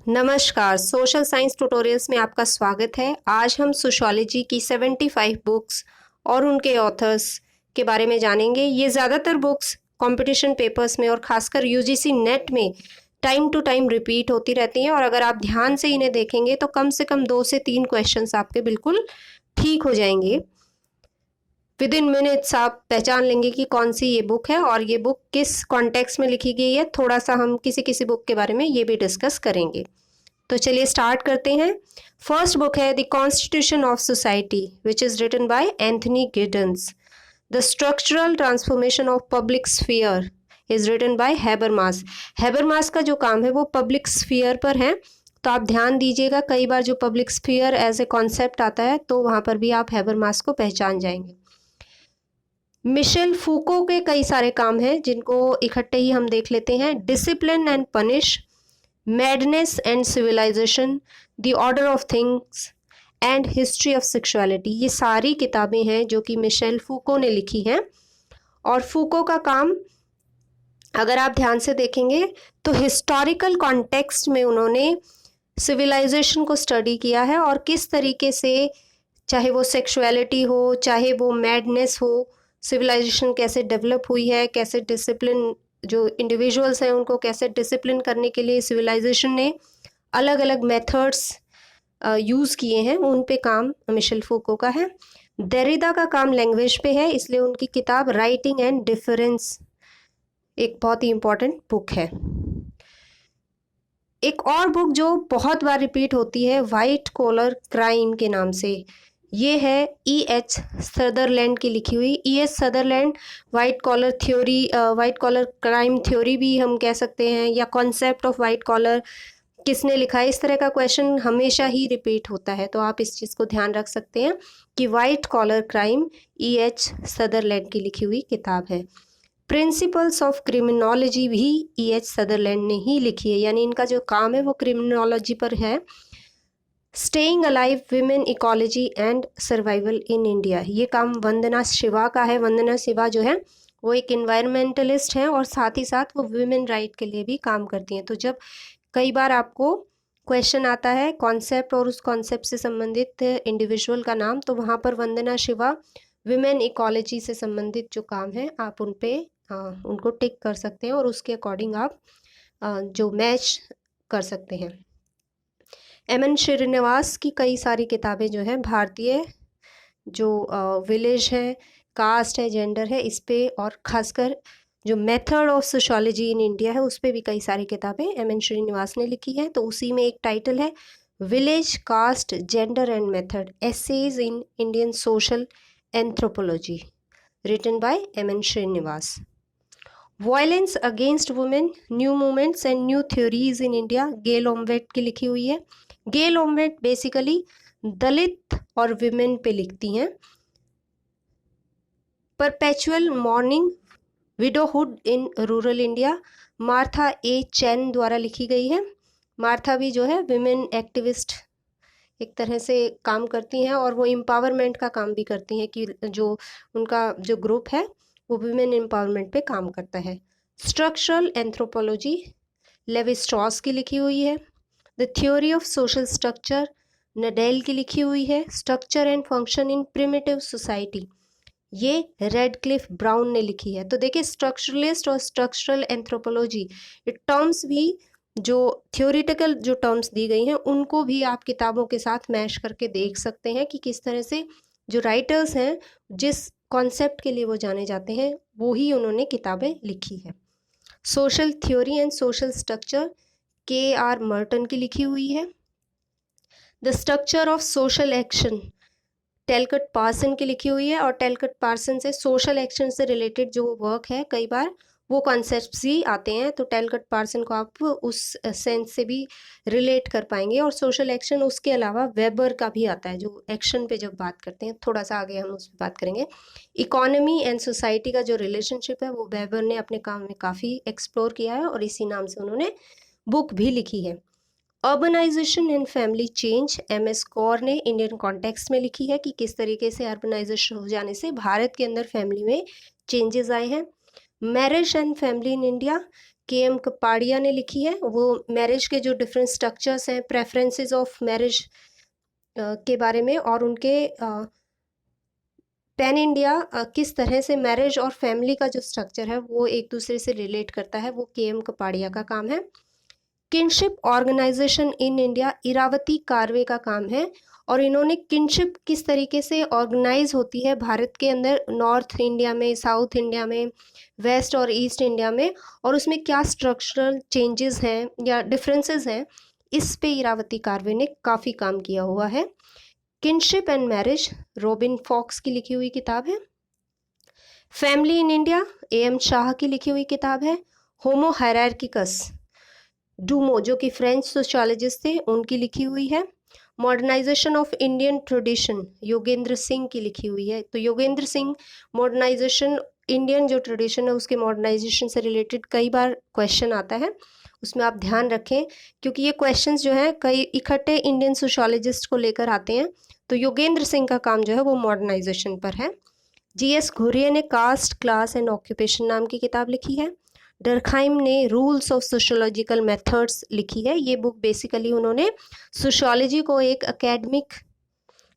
नमस्कार, social science tutorials में आपका स्वागत है। आज हम सोशियोलॉजी की 75 बुक्स और उनके ऑथर्स के बारे में जानेंगे। ये ज़्यादातर बुक्स कंपटीशन पेपर्स में और खासकर यूजीसी नेट में टाइम टू टाइम रिपीट होती रहती हैं और अगर आप ध्यान से इन्हें देखेंगे तो कम से कम 2 से 3 क्वेश्चंस आपके बिल्कुल ठीक हो जाएंगे। विद इन मिनट्स आप पहचान लेंगे कि कौन सी ये बुक है और ये बुक किस कॉन्टेक्स्ट में लिखी गई है। थोड़ा सा हम किसी बुक के बारे में ये भी डिस्कस करेंगे। तो चलिए स्टार्ट करते हैं। फर्स्ट बुक है the constitution of society which is written by Anthony Giddens. The structural transformation of public sphere is written by Habermas. Habermas का जो काम है वो पब्लिक स्फीयर पर है, तो आप ध्यान दीजिएगा। कई बार जो public sphere as a concept आता है तो वहाँ पर भी आप हैबरमास को पहचान जाएंगे। मिशेल फूको के कई सारे काम हैं जिनको इकट्ठे ही हम देख लेते हैं। Discipline and punish, madness and civilisation, the order of things and history of sexuality. ये सारी किताबें हैं जो कि मिशेल फूको ने लिखी हैं। और फूको का काम अगर आप ध्यान से देखेंगे तो हिस्टोरिकल कॉन्टेक्स्ट में उन्होंने सिविलाइजेशन को स्टडी किया है और किस तरीके से, चाहे वो सेक्सुअलिटी हो, चाहे वो मैडनेस हो, सिविलाइजेशन कैसे डेवलप हुई है, कैसे डिसिप्लिन जो इंडिविजुअल्स हैं उनको कैसे डिसिप्लिन करने के लिए सिविलाइजेशन ने अलग अलग मेथड्स यूज़ किए हैं, उन पे काम मिशेल फूको का है। देरिदा का काम लैंग्वेज पे है, इसलिए उनकी किताब राइटिंग एंड डिफरेंस एक बहुत ही इम्पॉर्टेंट बुक है। एक और बुक जो बहुत बार रिपीट होती है वाइट कॉलर क्राइम के नाम से, ये है E.H. सदरलैंड की लिखी हुई। E.H. Sutherland white collar theory, white collar crime theory भी हम कह सकते हैं, या कॉन्सेप्ट ऑफ वाइट कॉलर किसने लिखा है, इस तरह का क्वेश्चन हमेशा ही रिपीट होता है, तो आप इस चीज़ को ध्यान रख सकते हैं कि white collar crime E.H. Sutherland की लिखी हुई किताब है। प्रिंसिपल्स ऑफ क्रिमिनोलॉजी भी E.H. सदरलैंड ने ही लिखी है, यानी इनका जो काम है वो क्रिमिनोलॉजी पर है। Staying alive, women ecology and survival in India, ये काम वंदना शिवा का है। वंदना शिवा जो है वो एक इन्वायरमेंटलिस्ट हैं और साथ ही साथ वो विमेन राइट के लिए भी काम करती हैं। तो जब कई बार आपको क्वेश्चन आता है कॉन्सेप्ट और उस कॉन्सेप्ट से संबंधित इंडिविजुअल का नाम, तो वहाँ पर वंदना शिवा विमेन इकोलॉजी से संबंधित जो काम है आप उनको टिक कर सकते हैं और उसके अकॉर्डिंग आप जो मैच कर सकते हैं। M.N. श्रीनिवास की कई सारी किताबें जो हैं भारतीय जो विलेज है, कास्ट है, जेंडर है, इस पे और ख़ासकर जो method of sociology in India है उस पे भी कई सारी किताबें M.N. श्रीनिवास ने लिखी हैं। तो उसी में एक टाइटल है village, caste, gender and method, essays in Indian social anthropology, written by M.N. Srinivas. Violence against women, new movements and new theories in India, Gail Omvedt की लिखी हुई है। गेल ओम्वेट बेसिकली दलित और विमेन पे लिखती हैं। Perpetual mourning, widowhood in rural India, Martha A Chen द्वारा लिखी गई है। मार्था भी जो है विमेन एक्टिविस्ट एक तरह से काम करती हैं और वो एम्पावरमेंट का काम भी करती हैं कि जो उनका जो ग्रुप है वो विमेन एम्पावरमेंट पे काम करता है। स्ट्रक्चरल एंथ्रोपोलॉजी लेवी स्ट्रॉस की लिखी हुई है। The theory of social structure Nadal की लिखी हुई है। Structure and function in primitive society, ये रेडक्लिफ ब्राउन ने लिखी है। तो देखिए स्ट्रक्चरलिस्ट और स्ट्रक्चरल एंथ्रोपोलॉजी, ये टर्म्स भी जो थ्योरिटिकल जो टर्म्स दी गई हैं उनको भी आप किताबों के साथ मैश करके देख सकते हैं कि किस तरह से जो राइटर्स हैं जिस कॉन्सेप्ट के लिए वो जाने जाते हैं वो ही उन्होंने किताबें लिखी है। Social theory and social structure K.R. Merton की लिखी हुई है। The structure of social action Talcott Parson की लिखी हुई है और टेलकट पार्सन से सोशल एक्शन से रिलेटेड जो वर्क है कई बार वो कॉन्सेप्ट्स ही आते हैं, तो टेलकट पार्सन को आप उस सेंस से भी रिलेट कर पाएंगे। और सोशल एक्शन उसके अलावा वेबर का भी आता है, जो एक्शन पे जब बात करते हैं, थोड़ा सा आगे हम उस पर बात करेंगे। इकोनॉमी एंड सोसाइटी का जो रिलेशनशिप है वो वेबर ने अपने काम में काफ़ी एक्सप्लोर किया है और इसी नाम से उन्होंने बुक भी लिखी है। Urbanisation and family change M.S. Kaur ने इंडियन कॉन्टेक्स्ट में लिखी है कि किस तरीके से अर्बनाइजेशन हो जाने से भारत के अंदर फैमिली में चेंजेस आए हैं। Marriage and family in India, KM. Kapadia ने लिखी है। वो मैरिज के जो डिफरेंट स्ट्रक्चर्स हैं, प्रेफरेंसेस ऑफ मैरिज के बारे में, और उनके पैन इंडिया किस तरह से मैरिज और फैमिली का जो स्ट्रक्चर है वो एक दूसरे से रिलेट करता है, वो के.एम. कपाड़िया का काम है। Kinship organisation in India, Irawati Karve का काम है, और इन्होंने किनशिप किस तरीके से ऑर्गेनाइज होती है भारत के अंदर, नॉर्थ इंडिया में, साउथ इंडिया में, वेस्ट और ईस्ट इंडिया में, और उसमें क्या स्ट्रक्चरल चेंजेस हैं या डिफरेंसेस हैं, इस पे इरावती कार्वे ने काफ़ी काम किया हुआ है। Kinship and marriage Robin Fox की लिखी हुई किताब है। Family in India AM. Shah की लिखी हुई किताब है। होमो हायरार्किकस डूमो, जो कि फ्रेंच सोशियोलॉजिस्ट थे, उनकी लिखी हुई है। Modernisation of Indian tradition Yogendra Singh की लिखी हुई है। तो योगेंद्र सिंह मॉडर्नाइजेशन, इंडियन जो ट्रेडिशन है उसके मॉडर्नाइजेशन से रिलेटेड कई बार क्वेश्चन आता है, उसमें आप ध्यान रखें, क्योंकि ये क्वेश्चंस जो हैं कई इकट्ठे इंडियन सोशियोलॉजिस्ट को लेकर आते हैं। तो योगेंद्र सिंह का काम जो है वो मॉडर्नाइजेशन पर है। जी.एस. घुरिये ने कास्ट, क्लास एंड ऑक्यूपेशन नाम की किताब लिखी है। डरखाइम ने रूल्स ऑफ सोशियोलॉजिकल मेथड्स लिखी है। ये बुक बेसिकली उन्होंने सोशियोलॉजी को एक एकेडमिक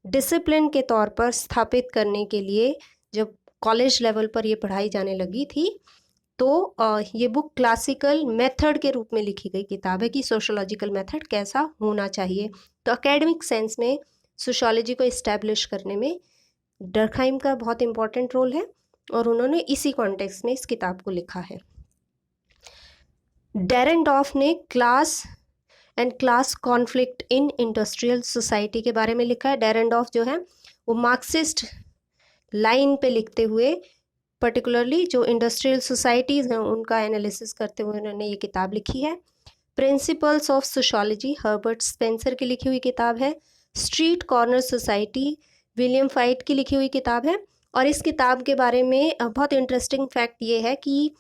डिसिप्लिन के तौर पर स्थापित करने के लिए, जब कॉलेज लेवल पर ये पढ़ाई जाने लगी थी, तो ये बुक क्लासिकल मेथड के रूप में लिखी गई किताब है कि सोशियोलॉजिकल मेथड कैसा होना चाहिए। तो एकेडमिक सेंस में सोशियोलॉजी को इस्टेब्लिश करने में डरखाइम का बहुत इंपॉर्टेंट रोल है, और उन्होंने इसी कॉन्टेक्स्ट में इस किताब को लिखा है। डेरेंडॉफ ने class and class conflict in industrial society के बारे में लिखा है। डेरेंडॉफ जो है वो मार्क्सिस्ट लाइन पे लिखते हुए, पर्टिकुलरली जो इंडस्ट्रियल सोसाइटीज़ हैं उनका एनालिसिस करते हुए उन्होंने ये किताब लिखी है। Principles of sociology Herbert Spencer की लिखी हुई किताब है। Street corner society William fight की लिखी हुई किताब है। और इस किताब के बारे में बहुत इंटरेस्टिंग फैक्ट ये है कि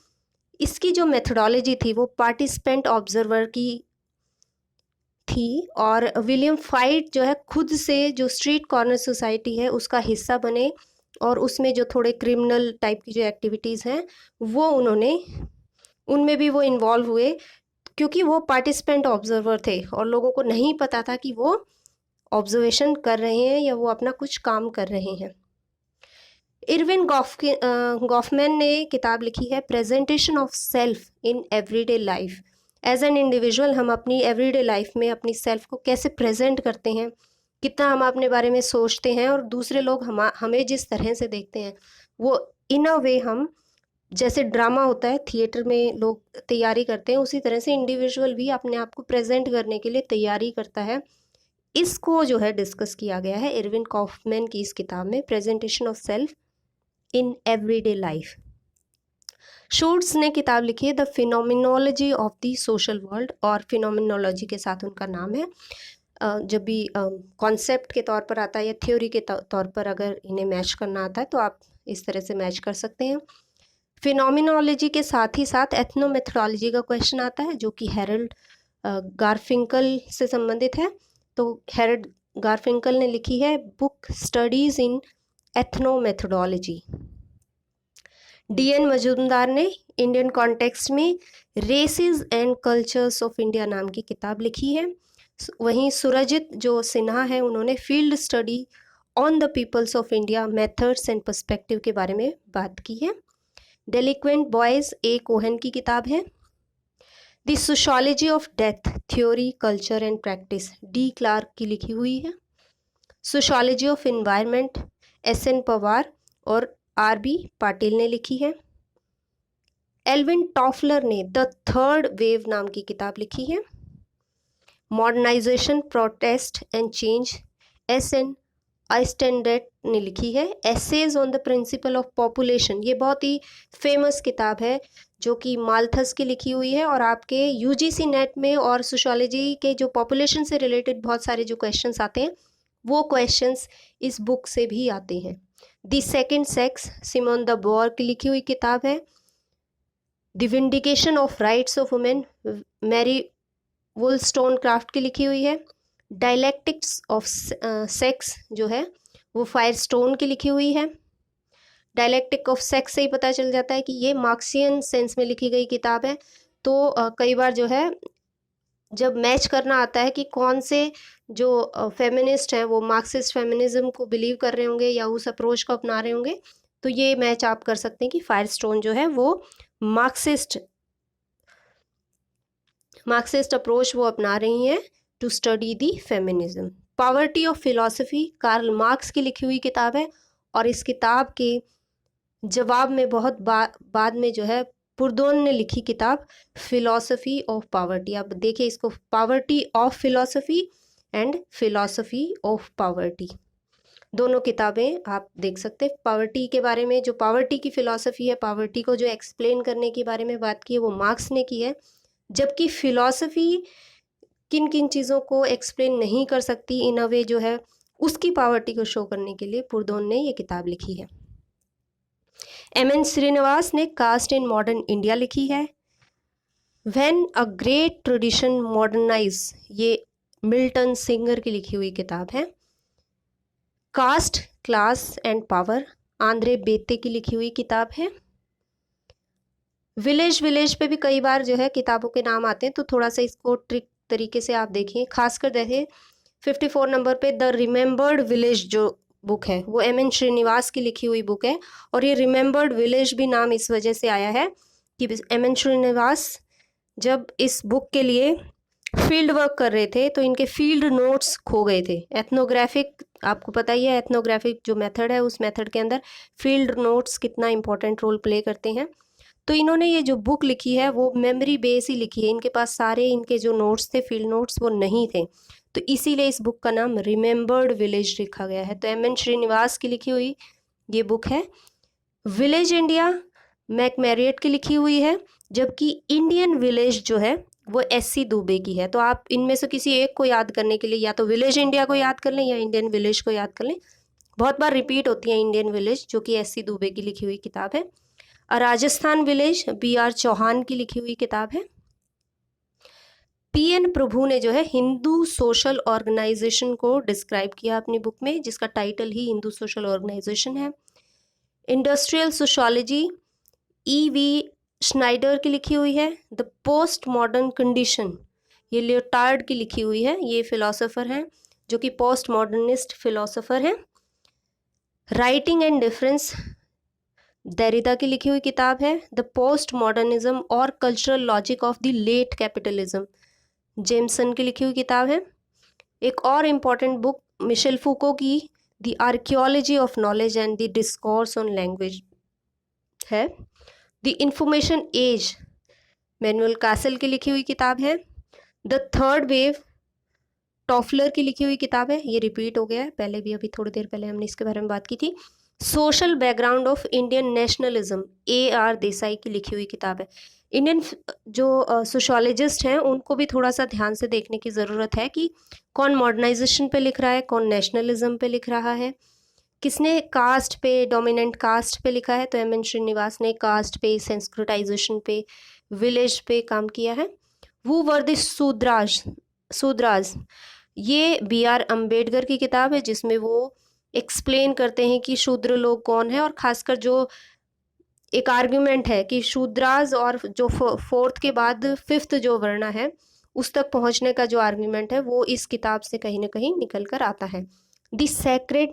इसकी जो मेथडोलॉजी थी वो पार्टिसिपेंट ऑब्जर्वर की थी, और विलियम फाइट जो है खुद से जो स्ट्रीट कॉर्नर सोसाइटी है उसका हिस्सा बने, और उसमें जो थोड़े क्रिमिनल टाइप की जो एक्टिविटीज़ हैं वो उनमें भी वो इन्वॉल्व हुए, क्योंकि वो पार्टिसिपेंट ऑब्जर्वर थे और लोगों को नहीं पता था कि वो ऑब्जर्वेशन कर रहे हैं या वो अपना कुछ काम कर रहे हैं। इरविन गॉफमैन ने किताब लिखी है presentation of self in everyday life. As an individual हम अपनी एवरीडे लाइफ में अपनी सेल्फ को कैसे प्रेजेंट करते हैं, कितना हम अपने बारे में सोचते हैं, और दूसरे लोग हमें जिस तरह से देखते हैं वो इन अ वे, हम जैसे ड्रामा होता है थिएटर में लोग तैयारी करते हैं, उसी तरह से इंडिविजुअल भी अपने आप को प्रेजेंट करने के लिए तैयारी करता है। इसको जो है डिस्कस किया गया है इरविन गॉफमैन की इस किताब में, presentation of self in everyday life. Shorts ने किताब लिखी है the phenomenology of the social world, और फिनोमिनोलॉजी के साथ उनका नाम है। जब भी कॉन्सेप्ट के तौर पर आता है या थ्योरी के तौर पर अगर इन्हें मैच करना आता है तो आप इस तरह से मैच कर सकते हैं। फिनोमिनोलॉजी के साथ ही साथ एथनोमेथोडोलॉजी का क्वेश्चन आता है, जो कि हैरल्ड गारफिंकल से संबंधित है। तो हैरल्ड गारफिंकल ने लिखी है book studies in ethnomethodology. D N. Majumdar ने इंडियन कॉन्टेक्स्ट में races and cultures of India नाम की किताब लिखी है। वहीं सुरजित जो सिन्हा है उन्होंने field study on the peoples of India methods and perspective के बारे में बात की है। डेलिक्वेंट बॉयज़ ए कोहन की किताब है। The sociology of death theory culture and practice D Clark की लिखी हुई है। Sociology of environment S N. Pawar और आर.बी. पाटिल ने लिखी है। एल्विन टॉफलर ने द थर्ड वेव नाम की किताब लिखी है। Modernization protest and change S N. Eisenstadt ने लिखी है। Essays on the principle of population, ये बहुत ही फेमस किताब है जो कि माल्थस की लिखी हुई है, और आपके यूजीसी नेट में और सोशियोलॉजी के जो पॉपुलेशन से रिलेटेड बहुत सारे जो क्वेश्चंस आते हैं वो क्वेश्चंस इस बुक से भी आते हैं। The second sex Simone de Beauvoir की लिखी हुई किताब है। The vindication of rights of women Mary Wollstonecraft की लिखी हुई है। डायलेक्टिक्स ऑफ सेक्स जो है वो फायरस्टोन की लिखी हुई है। डायलेक्टिक ऑफ सेक्स से ही पता चल जाता है कि ये मार्क्सियन सेंस में लिखी गई किताब है। तो कई बार जो है जब मैच करना आता है कि कौन से जो फेमिनिस्ट हैं वो मार्क्सिस्ट फेमिनिज्म को बिलीव कर रहे होंगे या उस अप्रोच को अपना रहे होंगे, तो ये मैच आप कर सकते हैं कि फायरस्टोन जो है वो मार्क्सिस्ट अप्रोच वो अपना रही हैं to study the feminism. Poverty of philosophy Karl Marx की लिखी हुई किताब है, और इस किताब के जवाब में बहुत बाद में जो है पुरदोन ने लिखी किताब फिलॉसफी ऑफ पॉवर्टी। अब देखिए इसको, poverty of philosophy and philosophy of poverty, दोनों किताबें आप देख सकते हैं। पॉवर्टी के बारे में, जो पॉवर्टी की फिलॉसफी है, पॉवर्टी को जो एक्सप्लेन करने के बारे में बात की है वो मार्क्स ने की है, जबकि फिलॉसफी किन किन चीज़ों को एक्सप्लेन नहीं कर सकती इन अ वे जो है, उसकी पॉवर्टी को शो करने के लिए पुरदोन ने ये किताब लिखी है। एम.एन. श्रीनिवास ने कास्ट इन मॉडर्न इंडिया लिखी है। When a great tradition modernise, ये मिल्टन सिंगर की लिखी हुई किताब है। Caste, class and power, Andre Beteille की लिखी हुई किताब है। विलेज पे भी कई बार जो है किताबों के नाम आते हैं, तो थोड़ा सा इसको ट्रिक तरीके से आप देखिए। खासकर देखिए 54 नंबर पे द रिमेंबर्ड विलेज जो बुक है वो एम.एन. श्रीनिवास की लिखी हुई बुक है, और ये रिमेंबर्ड विलेज भी नाम इस वजह से आया है कि एम.एन. श्रीनिवास जब इस बुक के लिए फील्ड वर्क कर रहे थे तो इनके फील्ड नोट्स खो गए थे। एथनोग्राफिक, आपको पता ही है एथनोग्राफिक जो मेथड है, उस मेथड के अंदर फील्ड नोट्स कितना इंपॉर्टेंट रोल प्ले करते हैं। तो इन्होंने ये जो बुक लिखी है वो मेमोरी बेस ही लिखी है, इनके पास सारे इनके जो नोट्स थे, फील्ड नोट्स, वो नहीं थे, तो इसीलिए इस बुक का नाम रिमेंबर्ड विलेज लिखा गया है। तो एम.एन. श्रीनिवास की लिखी हुई ये बुक है। विलेज इंडिया मैकमेरियट की लिखी हुई है, जबकि इंडियन विलेज जो है वो एस.सी. दुबे की है। तो आप इनमें से किसी एक को याद करने के लिए या तो विलेज इंडिया को याद कर लें या इंडियन विलेज को याद कर लें। बहुत बार रिपीट होती है इंडियन विलेज, जो कि एस.सी. दुबे की लिखी हुई किताब है। Rajasthan village B R. चौहान की लिखी हुई किताब है। पी.एन. प्रभु ने जो है हिंदू सोशल ऑर्गेनाइजेशन को डिस्क्राइब किया अपनी बुक में, जिसका टाइटल ही हिंदू सोशल ऑर्गेनाइजेशन है। Industrial sociology E V. श्नाइडर की लिखी हुई है। द पोस्ट मॉडर्न कंडीशन, ये लियोटार्ड की लिखी हुई है, ये फिलोसोफर हैं जो कि पोस्ट मॉडर्निस्ट फिलोसोफर हैं। राइटिंग एंड डिफरेंस देरिदा की लिखी हुई किताब है। द पोस्ट मॉडर्निज्म और cultural logic of the late capitalism, Jameson की लिखी हुई किताब है। एक और इम्पॉर्टेंट बुक मिशेल फूको की the archaeology of knowledge and the discourse on language है। The information age Manuel Castells की लिखी हुई किताब है। द थर्ड वेव टॉफलर की लिखी हुई किताब है, ये रिपीट हो गया है, पहले भी, अभी थोड़ी देर पहले हमने इसके बारे में बात की थी। Social background of Indian nationalism AR. Desai की लिखी हुई किताब है। इंडियन जो सोशोलॉजिस्ट हैं उनको भी थोड़ा सा ध्यान से देखने की ज़रूरत है कि कौन मॉडर्नाइजेशन पे लिख रहा है, कौन नेशनलिज्म पे लिख रहा है, किसने कास्ट पे, डोमिनेंट कास्ट पे लिखा है। तो एम.एन. श्रीनिवास ने कास्ट पे, संस्कृताइजेशन पे, विलेज पे काम किया है। वो वर द शूद्राज, ये बी.आर. अम्बेडकर की किताब है, जिसमें वो एक्सप्लेन करते हैं कि शूद्र लोग कौन है, और खासकर जो एक आर्ग्यूमेंट है कि शूद्राज और जो फोर्थ के बाद फिफ्थ जो वर्ण है उस तक पहुंचने का जो आर्ग्यूमेंट है वो इस किताब से कहीं ना कहीं निकल कर आता है। The sacred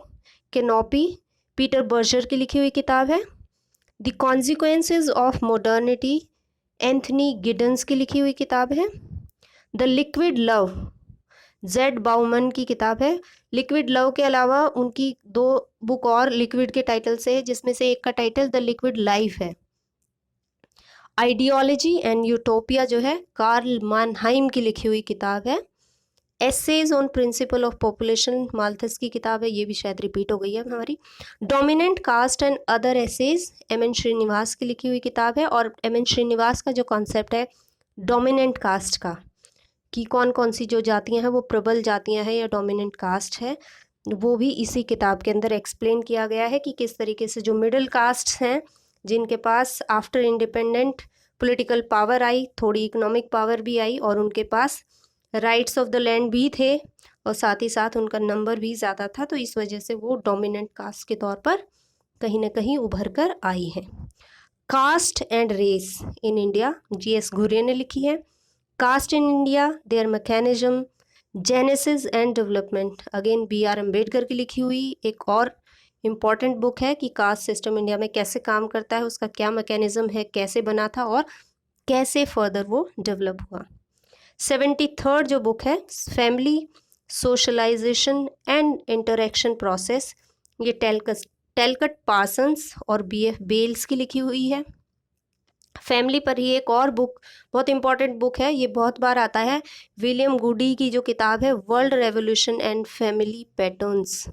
canopy Peter Berger की लिखी हुई किताब है। The consequences of modernity Anthony Giddens की लिखी हुई किताब है। The liquid love Z Bowman की किताब है। लिक्विड लव के अलावा उनकी 2 बुक और लिक्विड के टाइटल से है, जिसमें से एक का टाइटल द लिक्विड लाइफ है। आइडियोलॉजी एंड यूटोपिया जो है कार्ल मानहाइम की लिखी हुई किताब है। Essays on principle of population Malthus की किताब है, ये भी शायद रिपीट हो गई है हमारी। Dominant caste and other essays MN. Srinivas की लिखी हुई किताब है, और एम.एन. श्रीनिवास का जो कॉन्सेप्ट है डोमिनेंट कास्ट का, कि कौन कौन सी जो जातियां हैं वो प्रबल जातियां हैं या डोमिनेंट कास्ट है, वो भी इसी किताब के अंदर एक्सप्लेन किया गया है कि किस तरीके से जो मिडिल कास्ट हैं जिनके पास आफ्टर इंडिपेंडेंट पॉलिटिकल पावर आई, थोड़ी इकोनॉमिक पावर भी आई, और उनके पास राइट्स ऑफ द लैंड भी थे, और साथ ही साथ उनका नंबर भी ज़्यादा था, तो इस वजह से वो डोमिनेंट कास्ट के तौर पर कहीं ना कहीं उभर कर आई हैं। Caste and race in India, GS Ghurye ने लिखी है। Caste in India, their mechanism, genesis and development, again BR Ambedkar की लिखी हुई एक और इम्पॉर्टेंट बुक है कि कास्ट सिस्टम इंडिया में कैसे काम करता है, उसका क्या मैकेनिज्म है, कैसे बना था और कैसे फर्दर वो डेवलप हुआ। 73rd जो बुक है, family socialisation and interaction process, ये टेलकट पार्सन्स और BF बेल्स की लिखी हुई है। फैमिली पर ही एक और बुक बहुत इंपॉर्टेंट बुक है, ये बहुत बार आता है, विलियम गुडी की जो किताब है world revolution and family patterns.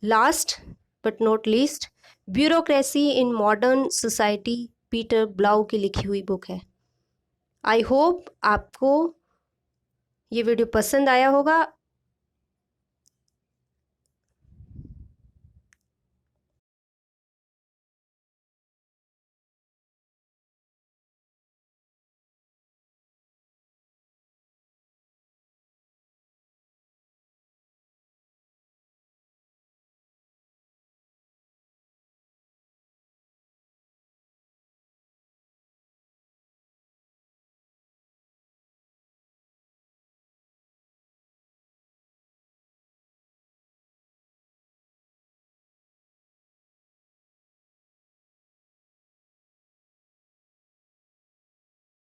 Last but not least, bureaucracy in modern society, Peter Blau की लिखी हुई बुक है। आई होप आपको ये वीडियो पसंद आया होगा।